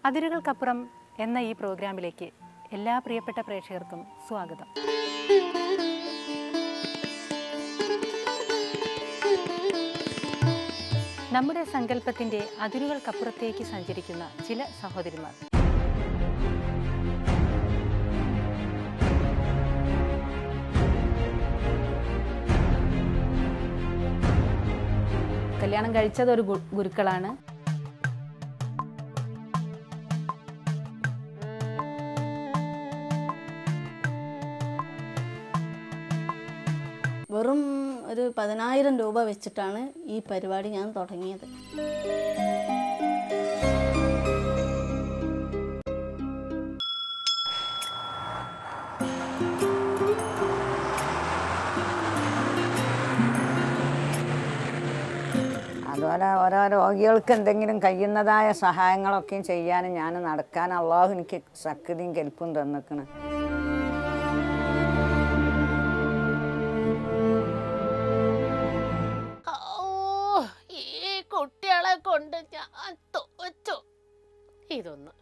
അതിരുകൾക്കപ്പുറം എന്ന ഈ പ്രോഗ്രാമിലേക്ക് എല്ലാ പ്രിയപ്പെട്ട പ്രേക്ഷകർക്കും സ്വാഗതം. നമ്മുടെ സങ്കല്പത്തിൻ്റെ അതിരുകൾക്കപ്പുറത്തേക്ക് സഞ്ചരിക്കുന്ന ചില സഹോദരിമാർ. കല്യാണം കഴിച്ചത് ഒരു ഗുരുക്കളാണ്. വെറും ഒരു 10,000 രൂപ വെച്ചിട്ടാണ് ഈ പരിപാടി ഞാൻ തുടങ്ങിയത്. അതുപോലെ ഓരോ രോഗികൾക്ക് എന്തെങ്കിലും കഴിയുന്നതായ സഹായങ്ങളൊക്കെയും ചെയ്യാനും ഞാൻ നടക്കാൻ അള്ളാഹു എനിക്ക് ശക്തിയും കെൽപ്പും തന്നിക്കണ്. ഈ കുട്ടികളെ കൊണ്ട് ഞാൻ തോറ്റു. ഇതൊന്ന്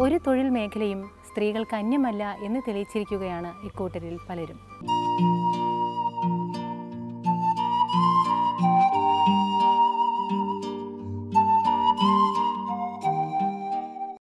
ഒരു തൊഴിൽ മേഖലയും സ്ത്രീകൾക്ക് അന്യമല്ല എന്ന് തെളിയിച്ചിരിക്കുകയാണ് ഇക്കൂട്ടരിൽ പലരും.